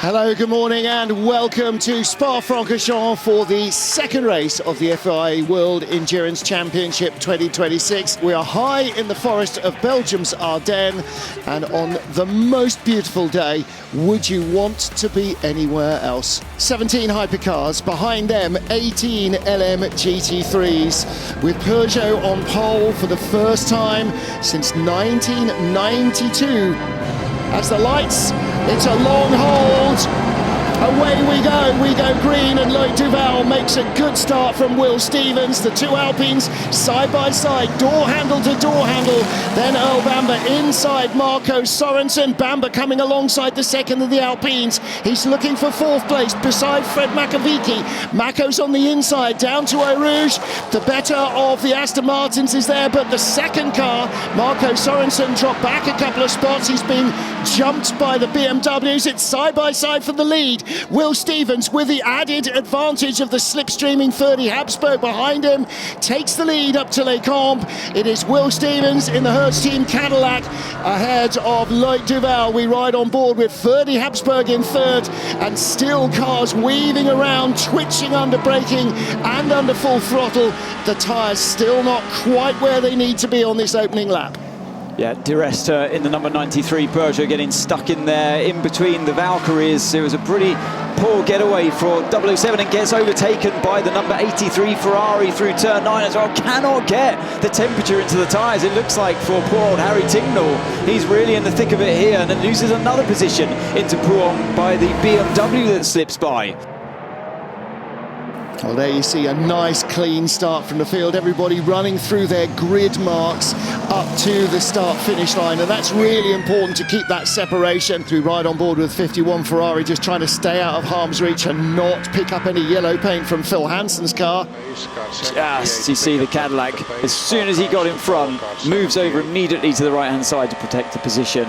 Hello, good morning and welcome to Spa-Francorchamps for the second race of the FIA World Endurance Championship 2026. We are high in the forest of Belgium's Ardennes, and on the most beautiful day, would you want to be anywhere else? 17 hypercars, behind them 18 LMGT3s, with Peugeot on pole for the first time since 1992. As the lights, it's a long hold. Away we go green, and Loic Duval makes a good start from Will Stevens. The two Alpines side by side, door handle to door handle. Then Earl Bamber inside Marco Sorensen. Bamber coming alongside the second of the Alpines. He's looking for fourth place beside Fred Makovici. Mako's on the inside, down to Eau Rouge. The better of the Aston Martins is there, but the second car, Marco Sorensen, dropped back a couple of spots. He's been jumped by the BMWs. It's side by side for the lead. Will Stevens, with the added advantage of the slipstreaming 30 Habsburg behind him, takes the lead up to Les Combes. It is Will Stevens in the Hertz Team Cadillac ahead of Loic Duval. We ride on board with 30 Habsburg in third, and still cars weaving around, twitching under braking and under full throttle. The tyres still not quite where they need to be on this opening lap. Yeah, Di Resta in the number 93 Peugeot getting stuck in there in between the Valkyries. It was a pretty poor getaway for 007 and gets overtaken by the number 83 Ferrari through turn 9 as well. Cannot get the temperature into the tyres, it looks like, for poor old Harry Tingnell. He's really in the thick of it here, and then loses another position into Pouhon by the BMW that slips by. Well, there you see a nice clean start from the field, everybody running through their grid marks up to the start-finish line, and that's really important to keep that separation. We ride on board with 51 Ferrari, just trying to stay out of harm's reach and not pick up any yellow paint from Phil Hansen's car. Just, you see the Cadillac, as soon as he got in front, moves over immediately to the right-hand side to protect the position.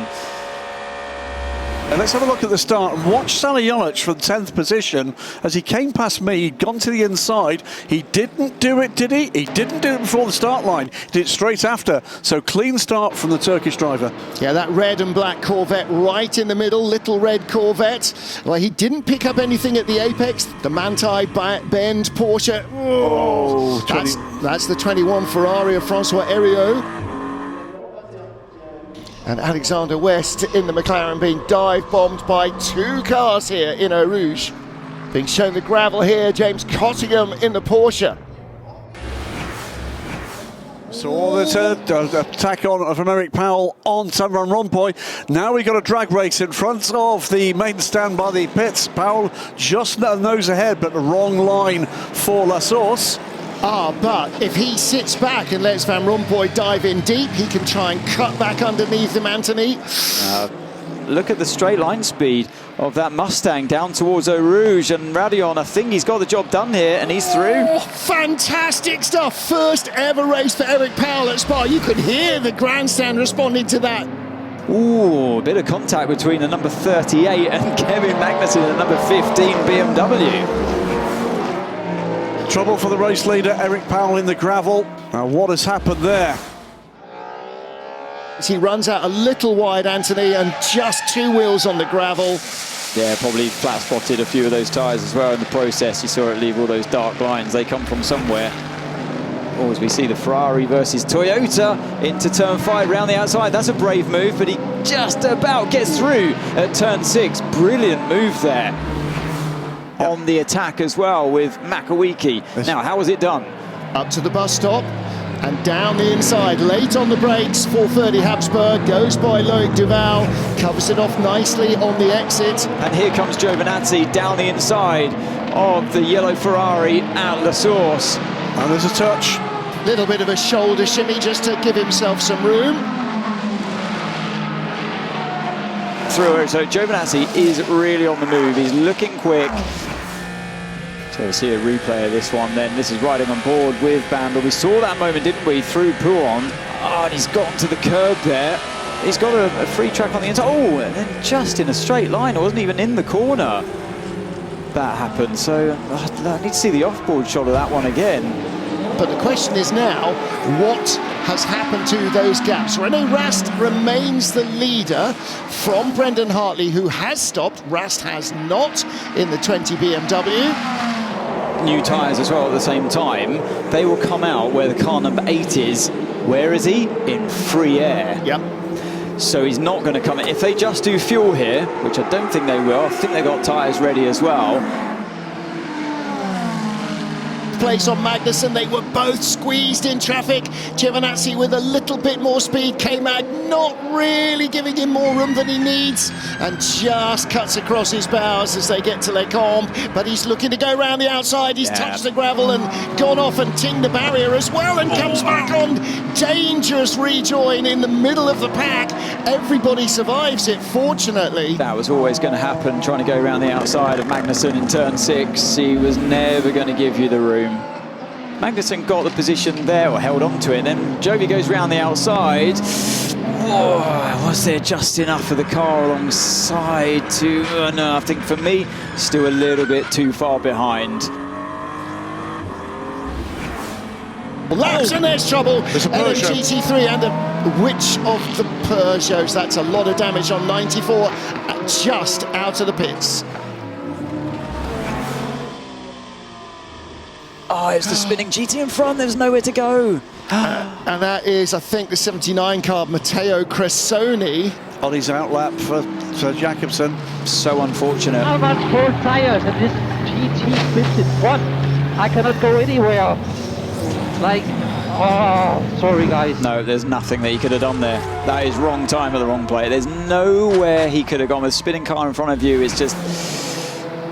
And let's have a look at the start and watch Saliolic from 10th position. As he came past me, he'd gone to the inside. He didn't do it, did he? He didn't do it before the start line. He did it straight after. So clean start from the Turkish driver. Yeah, that red and black Corvette right in the middle, little red Corvette. Well, he didn't pick up anything at the apex. The Manthey Bend Porsche. Oh, that's the 21 Ferrari of Francois Heriot. And Alexander West in the McLaren being dive-bombed by two cars here in Eau Rouge. Being shown the gravel here, James Cottingham in the Porsche. So the attack on from Eric Powell on Van Rompuy. Now we got a drag race in front of the main stand by the pits. Powell just nose ahead, but the wrong line for La Source. But if he sits back and lets Van Rompuy dive in deep, he can try and cut back underneath him, Anthony. Look at the straight line speed of that Mustang down towards Eau Rouge, and Radeon, I think he's got the job done here, and he's through. Oh, fantastic stuff. First ever race for Eric Powell at Spa. You could hear the grandstand responding to that. Ooh, a bit of contact between the number 38 and Kevin Magnussen and the number 15 BMW. Trouble for the race leader, Eric Powell, in the gravel. Now, what has happened there? He runs out a little wide, Anthony, and just two wheels on the gravel. Yeah, probably flat spotted a few of those tyres as well in the process. You saw it leave all those dark lines. They come from somewhere. Or as we see the Ferrari versus Toyota into turn 5 round the outside. That's a brave move, but he just about gets through at turn 6. Brilliant move there. On the attack as well with Makovici. Now, how was it done? Up to the bus stop and down the inside, late on the brakes. 430 Habsburg goes by Loic Duval, covers it off nicely on the exit. And here comes Giovinazzi down the inside of the yellow Ferrari at La Source. And there's a touch. Little bit of a shoulder shimmy just to give himself some room. Through, so Giovinazzi is really on the move. He's looking quick. So we'll see a replay of this one then. This is riding on board with Bamber. We saw that moment, didn't we, through Pouhon. Oh, and he's gotten to the curb there. He's got a free track on the inside. Oh, and then just in a straight line. It wasn't even in the corner. That happened. So I need to see the off-board shot of that one again. But the question is now, what has happened to those gaps. René Rast remains the leader from Brendan Hartley, who has stopped. Rast has not in the 20 BMW. New tyres as well at the same time. They will come out where the car number 8 is. Where is he? In free air. Yep. So he's not going to come in. If they just do fuel here, which I don't think they will, I think they got tyres ready as well. Place on Magnussen, they were both squeezed in traffic. Giovinazzi with a little bit more speed came out, not really giving him more room than he needs, and just cuts across his bows as they get to Les Combes. But he's looking to go around the outside. He's touched the gravel and gone off and tinged the barrier as well, and comes back on. Dangerous rejoin in the middle of the pack. Everybody survives it, fortunately. That was always going to happen, trying to go around the outside of Magnussen in turn 6. He was never going to give you the room. Magnussen got the position there, or held on to it, then Jovi goes round the outside. Whoa, was there just enough for the car alongside to... no, I think for me, still a little bit too far behind. Laps, and there's trouble. LMGT3 and which of the Peugeots? That's a lot of damage on 94, just out of the pits. Oh, it's the spinning GT in front, there's nowhere to go. And that is, I think, the 79 car, Matteo Cressoni. On his outlap for Jakobsen. So unfortunate. How much 4 tires and this GT spins in front? I cannot go anywhere. Like, oh, sorry guys. No, there's nothing that he could have done there. That is wrong time at the wrong play. There's nowhere he could have gone. With spinning car in front of you, it's just...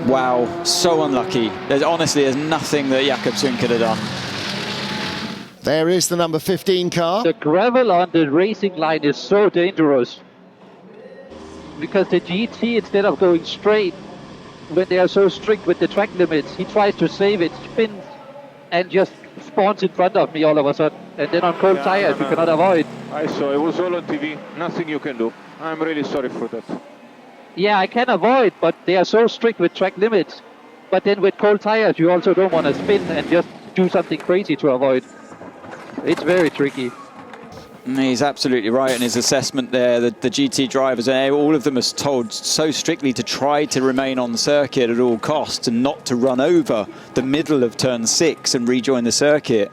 wow, so unlucky. Honestly, there's nothing that Jakobsen could have done. There is the number 15 car. The gravel on the racing line is so dangerous. Because the GT, instead of going straight, when they are so strict with the track limits, he tries to save it, spins, and just spawns in front of me all of a sudden. And then on cold tires, you cannot avoid. I saw, it was all on TV, nothing you can do. I'm really sorry for that. Yeah, I can avoid, but they are so strict with track limits. But then with cold tires, you also don't want to spin and just do something crazy to avoid. It's very tricky. He's absolutely right in his assessment there. The GT drivers, all of them are told so strictly to try to remain on the circuit at all costs and not to run over the middle of turn 6 and rejoin the circuit.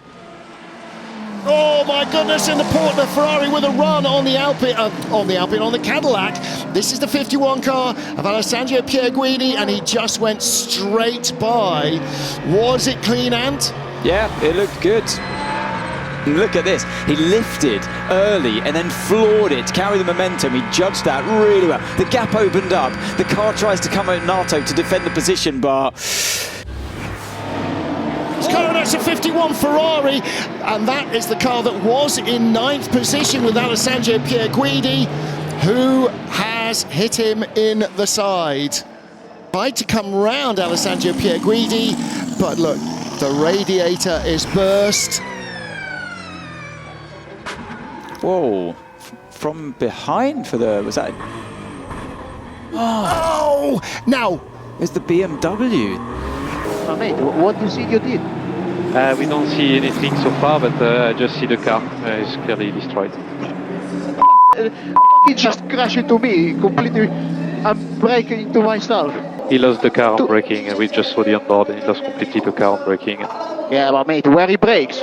Oh my goodness, in the Portner Ferrari with a run on the Alpine, on the Cadillac. This is the 51 car of Alessandro Pierguidi, and he just went straight by. Was it clean, Ant? Yeah, it looked good. Look at this. He lifted early and then floored it to carry the momentum. He judged that really well. The gap opened up. The car tries to come out Nato to defend the position, but... That's a 51 Ferrari, and that is the car that was in 9th position with Alessandro Pierguidi, who has hit him in the side. Tried to come round Alessandro Pierguidi, but look, the radiator is burst. Whoa, from behind for the, was that? Oh, now. It's the BMW. Oh, mate, what do you think you did? We don't see anything so far, but I just see the car is clearly destroyed. He just crashed into me, completely. I'm braking into myself. He lost the car on braking, and we just saw the onboard, and he lost completely the car on braking. Yeah, but mate, where he brakes?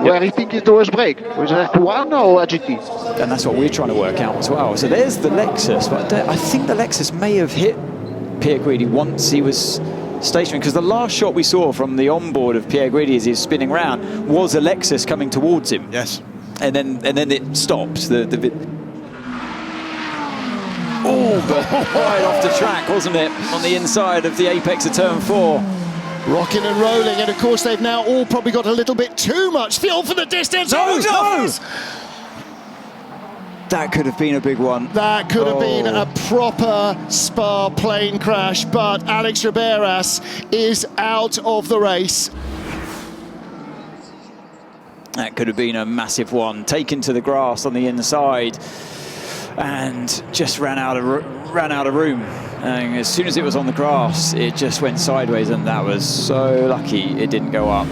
Where he thinks is the worst brake? Was it F1 or a GT? And that's what we're trying to work out as well. So there's the Lexus, but I think the Lexus may have hit Pierguidi once he was stationary, because the last shot we saw from the onboard of Pierguidi as he was spinning round was a Lexus coming towards him. Yes. And then it stopped. Oh, but right off the track, wasn't it? On the inside of the apex of turn 4. Rocking and rolling, and of course they've now all probably got a little bit too much fuel for the distance. No! That could have been a big one. That could have been a proper Spa plane crash, but Alex Riberas is out of the race. That could have been a massive one. Taken to the grass on the inside and just ran out of room. And as soon as it was on the grass, it just went sideways, and that was so lucky it didn't go up.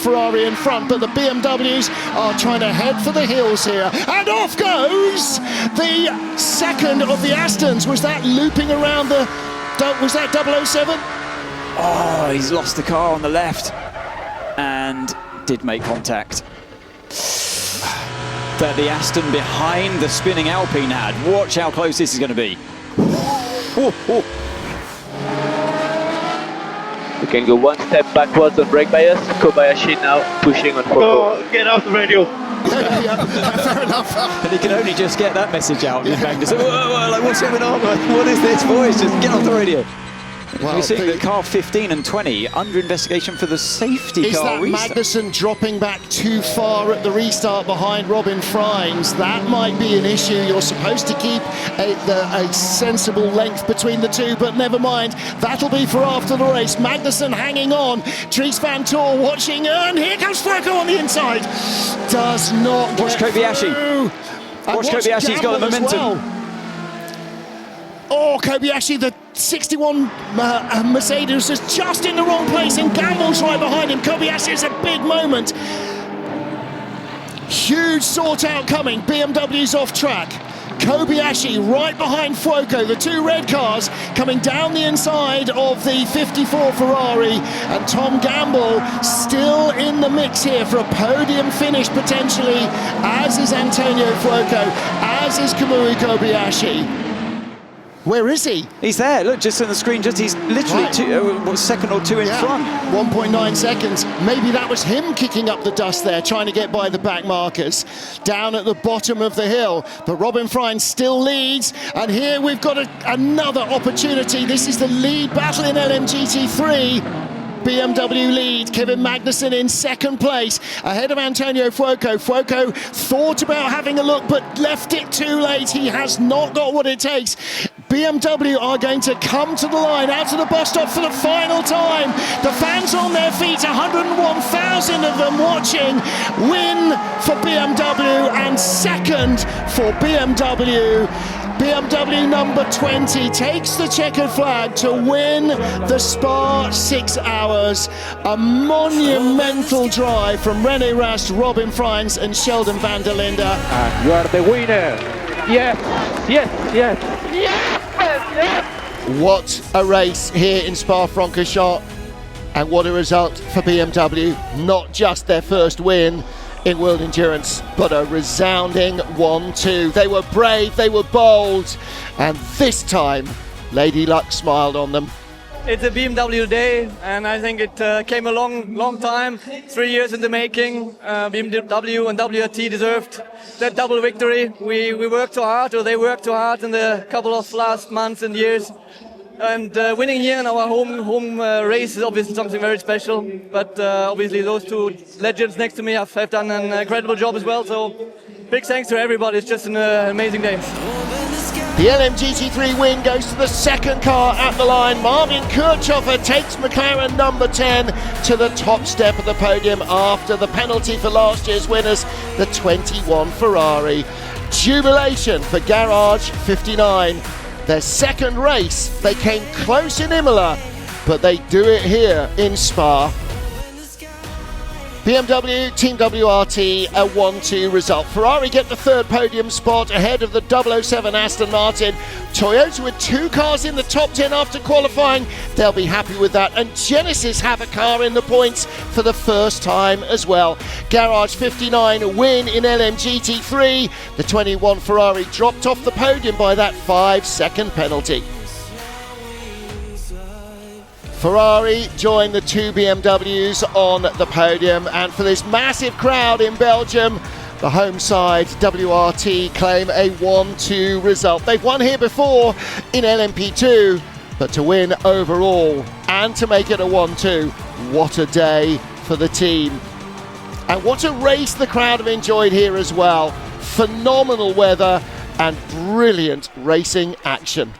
Ferrari in front, but the BMWs are trying to head for the hills here. And off goes the second of the Astons. Was that looping around the... Was that 007? Oh, he's lost the car on the left and did make contact. That the Aston behind the spinning Alpine had. Watch how close this is going to be. We can go one step backwards on brake bias. Kobayashi now pushing on Paulo. Oh, get off the radio. Yeah, fair enough. And he can only just get that message out. He's going to say, whoa, like, what's going on? What is this voice? Just get off the radio. Well, we're seeing that car 15 and 20 under investigation for the safety is car that restart. Magnussen dropping back too far at the restart behind Robin Freins? That might be an issue. You're supposed to keep a sensible length between the two, but never mind. That'll be for after the race. Magnussen hanging on. Dries van Tor watching, and here comes Franco on the inside. Does not Watch get Kobayashi. through. Watch Kobayashi's got the momentum. Well. Oh, Kobayashi, the 61 Mercedes is just in the wrong place, and Gamble's right behind him. Kobayashi is a big moment. Huge sort out coming. BMW's off track. Kobayashi right behind Fuoco, the two red cars coming down the inside of the 54 Ferrari, and Tom Gamble still in the mix here for a podium finish potentially, as is Antonio Fuoco, as is Kamui Kobayashi. Where is he? He's there, look, just on the screen, he's literally second or two in front. 1.9 seconds. Maybe that was him kicking up the dust there, trying to get by the back markers down at the bottom of the hill. But Robin Freins still leads, and here we've got another opportunity. This is the lead battle in LMGT3. BMW lead, Kevin Magnussen in second place, ahead of Antonio Fuoco. Fuoco thought about having a look, but left it too late. He has not got what it takes. BMW are going to come to the line, out to the bus stop for the final time. The fans on their feet, 101,000 of them watching. Win for BMW and second for BMW. BMW number 20 takes the checkered flag to win the Spa 6 Hours. A monumental drive from René Rast, Robin Freins and Sheldon van der Linde. And you are the winner. Yes, yes, yes, yes, yes. What a race here in Spa-Francorchamps, and what a result for BMW. Not just their first win in World Endurance, but a resounding 1-2. They were brave, they were bold, and this time Lady Luck smiled on them. It's a BMW day, and I think it came a long time, 3 years in the making. BMW and WRT deserved that double victory. We worked too hard, or they worked too hard in the couple of last months and years. And winning here in our home race is obviously something very special. But obviously those two legends next to me have done an incredible job as well. So big thanks to everybody. It's just an amazing day. The LMGT3 win goes to the second car at the line. Marvin Kirchhofer takes McLaren number 10 to the top step of the podium after the penalty for last year's winners, the 21 Ferrari. Jubilation for Garage 59. Their second race, they came close in Imola, but they do it here in Spa. BMW, Team WRT, a 1-2 result. Ferrari get the third podium spot ahead of the 007 Aston Martin. Toyota with two cars in the top 10 after qualifying. They'll be happy with that. And Genesis have a car in the points for the first time as well. Garage 59 win in LMGT3. The 21 Ferrari dropped off the podium by that 5-second penalty. Ferrari join the two BMWs on the podium, and for this massive crowd in Belgium, the home side WRT claim a 1-2 result. They've won here before in LMP2, but to win overall and to make it a 1-2, what a day for the team. And what a race the crowd have enjoyed here as well. Phenomenal weather and brilliant racing action.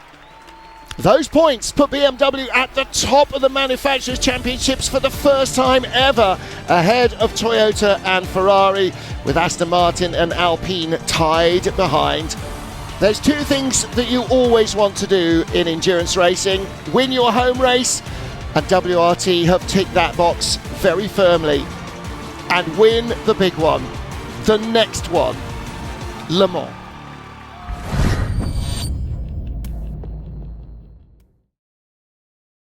Those points put BMW at the top of the Manufacturers' Championships for the first time ever, ahead of Toyota and Ferrari, with Aston Martin and Alpine tied behind. There's two things that you always want to do in endurance racing: win your home race, and WRT have ticked that box very firmly. and win the big one, the next one, Le Mans.